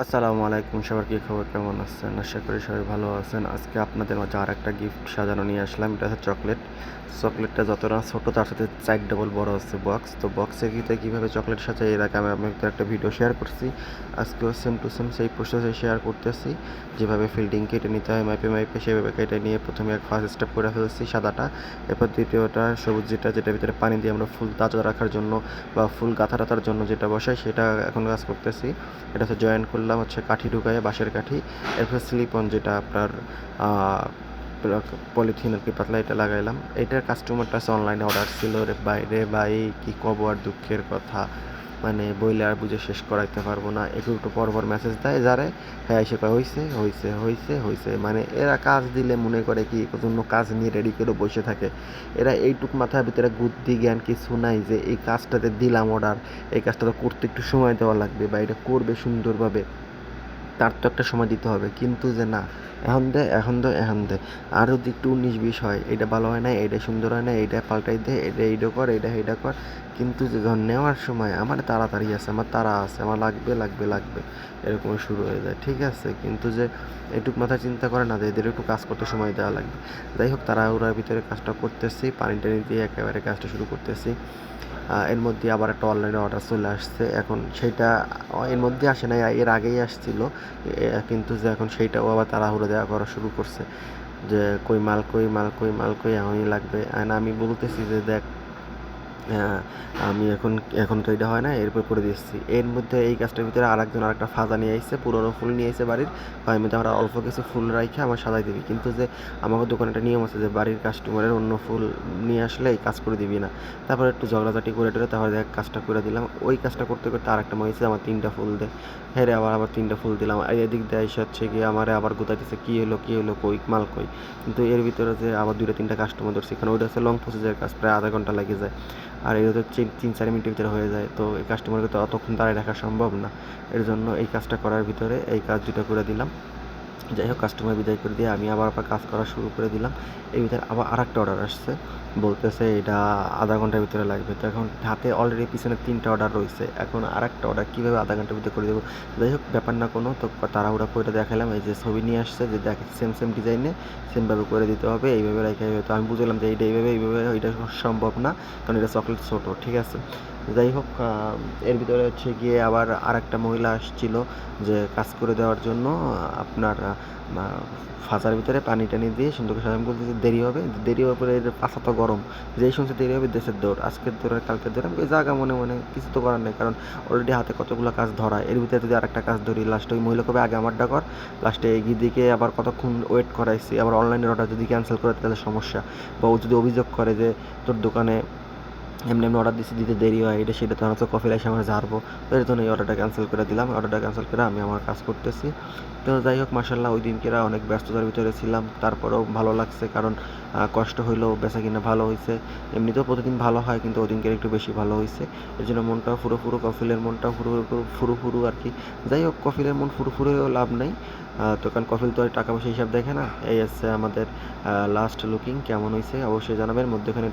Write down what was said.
আসসালামু আলাইকুম, সবার কি খবর, কেমন আছেন? আশা করি সবাই ভালো আছেন। আজকে আপনাদের মাঝে আরেকটা গিফট সাজানো নিয়ে আসলাম। এটা হচ্ছে চকলেটটা যতটা ছোট তার সাথে 4 ডবল বড় আছে বক্স। তো বক্সের ভিতরে কীভাবে চকলেট সাজাই এর আগে আমি আপনাদের একটা ভিডিও শেয়ার করছি। আজকেও সেম টু সেম সেই প্রসেসে শেয়ার করতেছি। যেভাবে ফিল্ডিং কেটে নিতে হয় মাইপে মাইপে, সেভাবে কেটে নিয়ে প্রথমে ফার্স্ট স্টেপ করে ফেলছি সাদাটা। এরপর দ্বিতীয়টা সবুজ, যেটার ভিতরে পানি দিয়ে আমরা ফুল তাজা রাখার জন্য বা ফুল গাঁথা টাথার জন্য যেটা বসাই, সেটা এখন কাজ করতেছি। এটা হচ্ছে জয়েন করলাম হচ্ছে কাঠি ঢুকায়, বাঁশের কাঠি। এরপর স্লিপ অন, যেটা আপনার পলিথিন আর কি পাতলা, এটা লাগাইলাম। এটার কাস্টমারটা আছে অনলাইনে অর্ডার ছিল। রে ভাই কি কব আর দুঃখের কথা, মানে বইলে আর বুঝে শেষ করাইতে পারবো না। একটু পর মেসেজ দেয় যারে, হ্যাঁ এসে কয় হইছে হইছে হইছে হইছে। মানে এরা কাজ দিলে মনে করে কি অন্য কাজ নিয়ে রেডি করে বসে থাকে। এরা এইটুক মাথার ভিতরে বুদ্ধি জ্ঞান কিছু নাই যে এই কাজটাতে দিলাম অর্ডার, এই কাজটা তো করতে একটু সময় দেওয়া লাগবে বা এটা করবে সুন্দরভাবে, তার তো একটা সময় দিতে হবে। কিন্তু যে না, এখন দে আর যদি একটু 19-20 হয়, এটা ভালো হয় না, এটা সুন্দর হয় না, এইটা পাল্টাই দে, এইটা কর, এইটা কর। কিন্তু যে যখন নেওয়ার সময় আমার তাড়াতাড়ি আছে, আমার তাড়া আছে, আমার লাগবে লাগবে লাগবে, এরকম শুরু হয়ে যায়। ঠিক আছে, কিন্তু যে এটুক মাথায় চিন্তা করে না যে এদের একটু কাজ করতে সময় দেওয়া লাগবে। যাই হোক, তাড়াহুড়ার ভিতরে কাজটা করতেছি, পানি টানি দিয়ে একেবারে কাজটা শুরু করতেছি। এর মধ্যে আবার একটা অনলাইনে অর্ডার চলে আসছে। এখন সেইটা এর মধ্যে আসে নাই, এর আগেই আসছিল। কিন্তু যে এখন সেইটাও আবার তাড়াহুড়ো দেওয়া করা শুরু করছে যে কই মাল, কই মাল, কই মাল, কই এখনই লাগবে। আমি বলতেছি যে দেখ, আমি এখন তো এটা হয় না, এরপর করে দিচ্ছি। এর মধ্যে এই কাজটার ভিতরে আরেকটা ফাজা নিয়ে আসছে, পুরোনো ফুল নিয়ে এসে বাড়ির। এর মধ্যে আমরা অল্প কিছু ফুল রাখে আমার সাজাই দিবি। কিন্তু যে আমাদের দোকানে একটা নিয়ম আছে যে বাড়ির কাস্টমারের অন্য ফুল নিয়ে আসলে এই কাজ করে দিবি না। তারপরে একটু ঝগড়াঝাটি করে টোরে তারপরে দেখ কাজটা করে দিলাম। ওই কাজটা করতে করতে আরেকটা মহিষে আমার 3টা ফুল দেয়। হ্যাঁ রে, আবার 3টা ফুল দিলাম। এদিক দিয়ে এসে হচ্ছে গিয়ে আমারে আবার গুতাইতেছে, কী হলো কই মাল কই। কিন্তু এর ভিতরে যে আবার 2-3টা কাস্টমার ধরছি, কারণ ওইটা হচ্ছে লং প্রসেসের কাজ, প্রায় আধা ঘন্টা লেগে যায়। আর এটা হচ্ছে 3-4 মিনিটের ভিতরে হয়ে যায়। তো এই কাস্টমারকে তো অতক্ষণ দাঁড়িয়ে রাখা সম্ভব না। এর জন্য এই কাজটা করার ভিতরে এই কাজ দুটো করে দিলাম। যাই হোক, কাস্টমার বিদায় করে দিয়ে আমি আবার কাজ করা শুরু করে দিলাম। এর ভিতরে আবার আরেকটা অর্ডার আসছে, বলতেছে এটা আধা ঘন্টার ভিতরে লাগবে। তো এখন হাতে অলরেডি পিছনে 3টা অর্ডার রয়েছে, এখন আরেকটা অর্ডার কীভাবে আধা ঘন্টার ভিতরে করে দেবো। যাই হোক, ব্যাপার না কোনো। তো তাড়াহুড়া করে দেখালাম, এই যে ছবি নিয়ে আসছে যে দেখ সেম ডিজাইনে সেমভাবে করে দিতে হবে, এইভাবে রেখে। তো আমি বুঝলাম যে এইভাবে এটা সম্ভব না, কারণ এটা চকলেট ছোটো। ঠিক আছে, যাই হোক, এর ভিতরে হচ্ছে গিয়ে আবার আরেকটা মহিলা আসছিল যে কাজ করে দেওয়ার জন্য। আপনার ফাঁসার ভিতরে পানি টানি দিয়ে সুন্দর করে সাজানো। বলতে দেরি হওয়ার পরে পাশা তো গরম, যেই শুনছে দেরি হবে দেশের দৌড়, আজকের দৌড় আর কালকের দৌড়। আমি জায়গা মনে কিছু তো করার নেই, কারণ অলরেডি হাতে কতগুলো কাজ ধরা। এর ভিতরে যদি আরেকটা কাজ ধরি, লাস্টে ওই মহিলা কবে আগে আমারটা কর, লাস্টে এগিয়ে দিকে আবার কতক্ষণ ওয়েট করাইছি। আবার অনলাইনের অর্ডার যদি ক্যান্সেল করে তাহলে সমস্যা, বা ও যদি অভিযোগ করে যে তোর দোকানে এমনি অর্ডার দিতে দেরি হয়, সেটা তো হচ্ছে কফি রাইসে আমরা ঝাড়বো। তো এর জন্য এই অর্ডারটা ক্যান্সেল করে দিলাম। অর্ডারটা ক্যান্সেল করে আমি আমার কাজ করতেছি। তো যাই হোক, মাসাল্লাহ ওই দিনকেরা অনেক ব্যস্ততার ভিতরে ছিলাম, তারপরেও ভালো লাগছে, কারণ কষ্ট হইলেও বেচা কিনা ভালো হয়েছে। এমনিতেও প্রতিদিন ভালো হয়, কিন্তু ওই দিনকে একটু বেশি ভালো হয়েছে। এর জন্য মনটাও ফুরো, কফিলের মনটাও ফুরু আর কি। যাই হোক, কফিলের মন ফুরুও লাভ নেই। তো কারণ কফিল তো টাকা পয়সা হিসাব দেখে না। এই আছে আমাদের লাস্ট লুকিং, কেমন হয়েছে অবশ্যই জানাবেন। মধ্যখানে